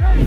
What's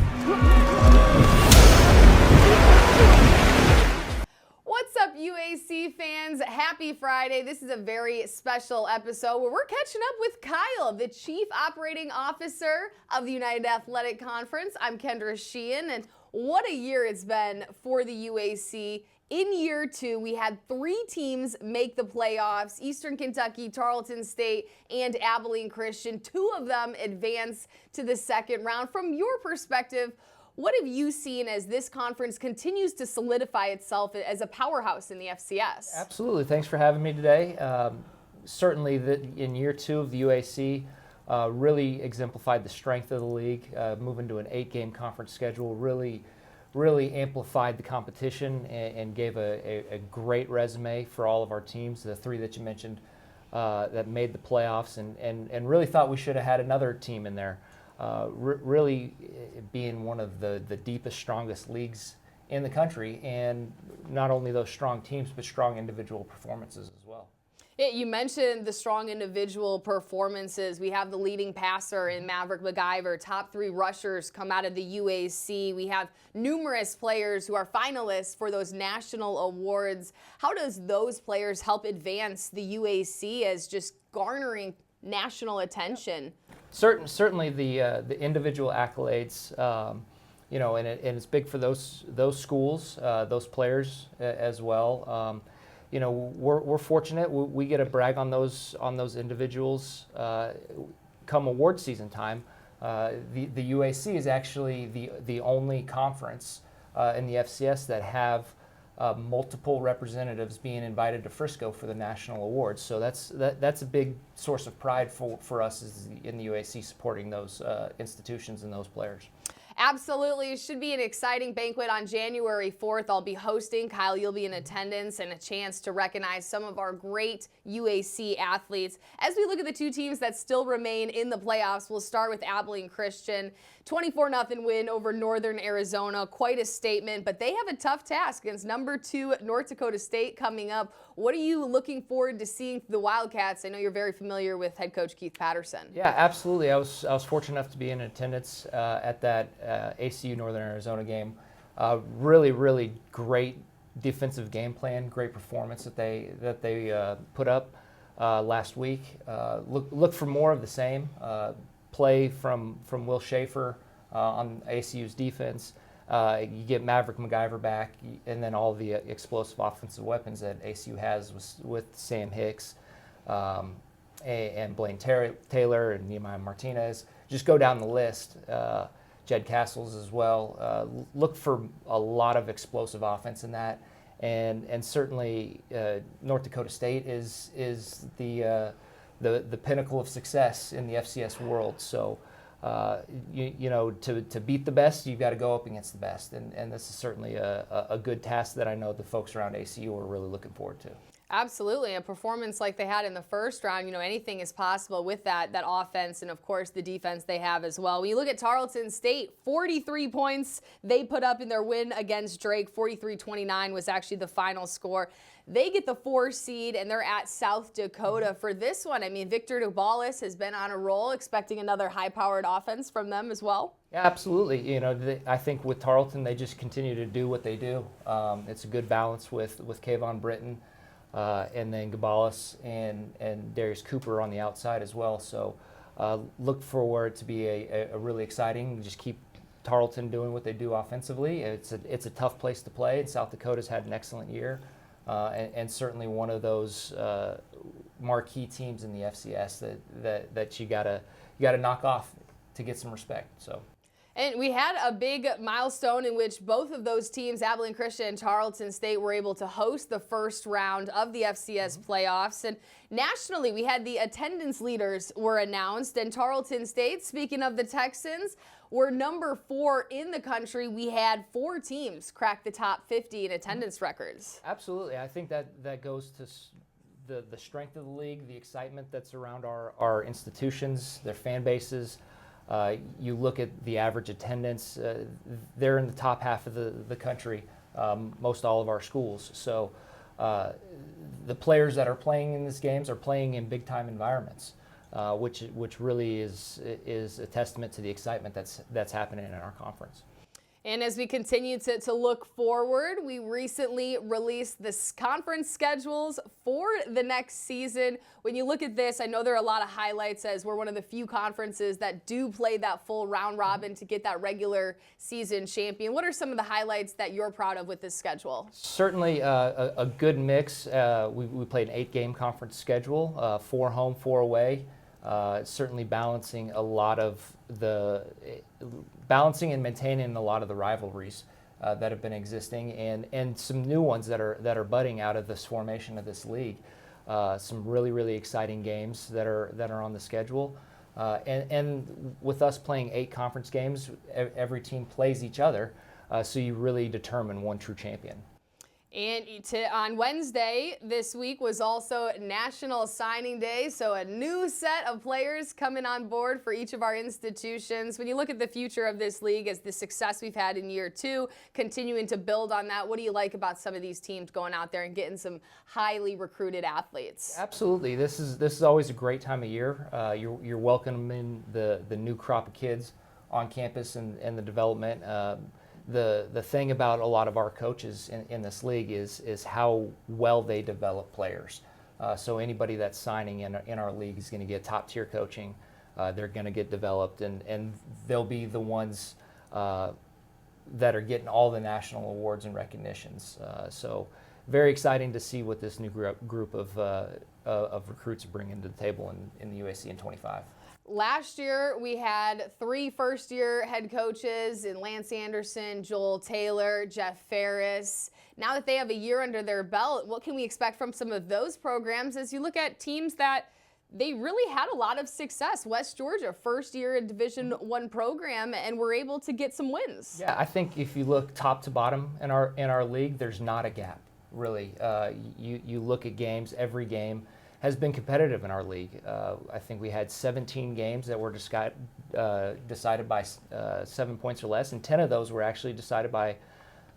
up, UAC fans? Happy Friday. This is a very special episode where we're catching up with Kyle, the Chief Operating Officer of the United Athletic Conference. I'm Kendra Sheehan, and what a year it's been for the UAC. In year two, we had 3 teams make the playoffs: Eastern Kentucky, Tarleton State, and Abilene Christian. 2 of them advance to the second round. From your perspective, what have you seen as this conference continues to solidify itself as a powerhouse in the FCS? Absolutely. Thanks for having me today. Certainly, in year 2 of the UAC, really exemplified the strength of the league. Moving to an 8-game conference schedule really amplified the competition and gave a great resume for all of our teams, the 3 that you mentioned that made the playoffs, and really thought we should have had another team in there. Really being one of the deepest, strongest leagues in the country, and not only those strong teams, but strong individual performances as well. Yeah, you mentioned the strong individual performances. We have the leading passer in Maverick MacGyver, top 3 rushers come out of the UAC. We have numerous players who are finalists for those national awards. How does those players help advance the UAC as just garnering national attention? Certainly the individual accolades, and it's big for those schools, those players as well. We're fortunate. We get to brag on those individuals come award season time. The UAC is actually the only conference in the FCS that have multiple representatives being invited to Frisco for the national awards. So that's a big source of pride for us in the UAC, supporting those institutions and those players. Absolutely. It should be an exciting banquet on January 4th. I'll be hosting. Kyle, you'll be in attendance, and a chance to recognize some of our great UAC athletes. As we look at the 2 teams that still remain in the playoffs, we'll start with Abilene Christian. 24-0 win over Northern Arizona. Quite a statement, but they have a tough task against number 2 North Dakota State coming up. What are you looking forward to seeing the Wildcats? I know you're very familiar with head coach Keith Patterson. Yeah, absolutely. I was fortunate enough to be in attendance at that ACU Northern Arizona game. Really great defensive game plan, great performance that they put up last week. Look for more of the same. Play from Will Schaefer on ACU's defense. You get Maverick MacGyver back, and then all the explosive offensive weapons that ACU has with Sam Hicks and Blaine Taylor and Nehemiah Martinez. Just go down the list. Jed Castles as well. Look for a lot of explosive offense in that, and certainly North Dakota State is the pinnacle of success in the FCS world. So, to beat the best, you've got to go up against the best, and this is certainly a good task that I know the folks around ACU are really looking forward to. Absolutely. A performance like they had in the first round, anything is possible with that offense, and of course the defense they have as well. When you look at Tarleton State, 43 points they put up in their win against Drake. 43-29 was actually the final score. They get the 4 seed, and they're at South Dakota for this one. I mean, Victor Dubalis has been on a roll, expecting another high-powered offense from them as well. Yeah, absolutely. I think with Tarleton, they just continue to do what they do. It's a good balance with Kayvon Britton. And then Gabalis and Darius Cooper on the outside as well. So look for it to be a really exciting. Just keep Tarleton doing what they do offensively. It's a tough place to play, and South Dakota's had an excellent year, and certainly one of those marquee teams in the FCS that you gotta knock off to get some respect. So. And we had a big milestone in which both of those teams, Abilene Christian and Tarleton State, were able to host the first round of the FCS playoffs. And nationally, we had the attendance leaders were announced. And Tarleton State, speaking of the Texans, were number 4 in the country. We had 4 teams crack the top 50 in attendance records. Absolutely. I think that goes to the strength of the league, the excitement that's around our institutions, their fan bases. You look at the average attendance, they're in the top half of the country, most all of our schools. So the players that are playing in these games are playing in big-time environments. which really is a testament to the excitement that's happening in our conference. And as we continue to look forward, we recently released the conference schedules for the next season. When you look at this, I know there are a lot of highlights as we're one of the few conferences that do play that full round robin to get that regular season champion. What are some of the highlights that you're proud of with this schedule? Certainly a good mix. We played an 8-game conference schedule, 4 home, 4 away. Certainly balancing and maintaining a lot of the rivalries that have been existing, and some new ones that are budding out of this formation of this league. Some really exciting games that are on the schedule, and with us playing 8 conference games, every team plays each other, so you really determine one true champion. And on Wednesday this week was also National Signing Day, so a new set of players coming on board for each of our institutions. When you look at the future of this league as the success we've had in year 2, continuing to build on that, what do you like about some of these teams going out there and getting some highly recruited athletes? Absolutely. This is always a great time of year. You're welcoming the new crop of kids on campus and the development. The thing about a lot of our coaches in this league is how well they develop players. So anybody that's signing in our league is going to get top tier coaching. They're going to get developed, and they'll be the ones that are getting all the national awards and recognitions. So very exciting to see what this new group of recruits are bringing to the table in the UAC in 25. Last year, we had 3 first-year head coaches in Lance Anderson, Joel Taylor, Jeff Ferris. Now that they have a year under their belt, what can we expect from some of those programs as you look at teams that they really had a lot of success? West Georgia, first year in Division I program, and were able to get some wins. Yeah, I think if you look top to bottom in our league, there's not a gap, really. You look at games, every game has been competitive in our league. I think we had 17 games that were decided by 7 points or less, and 10 of those were actually decided by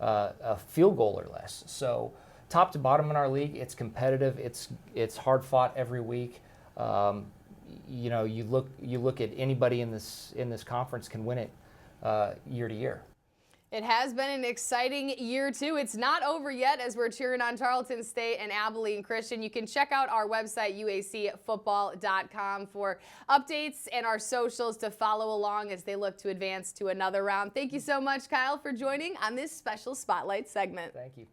a field goal or less. So top to bottom in our league, it's competitive. It's hard fought every week. You look at anybody in this conference can win it year to year. It has been an exciting year, too. It's not over yet as we're cheering on Tarleton State and Abilene Christian. You can check out our website, uacfootball.com, for updates and our socials to follow along as they look to advance to another round. Thank you so much, Kyle, for joining on this special Spotlight segment. Thank you.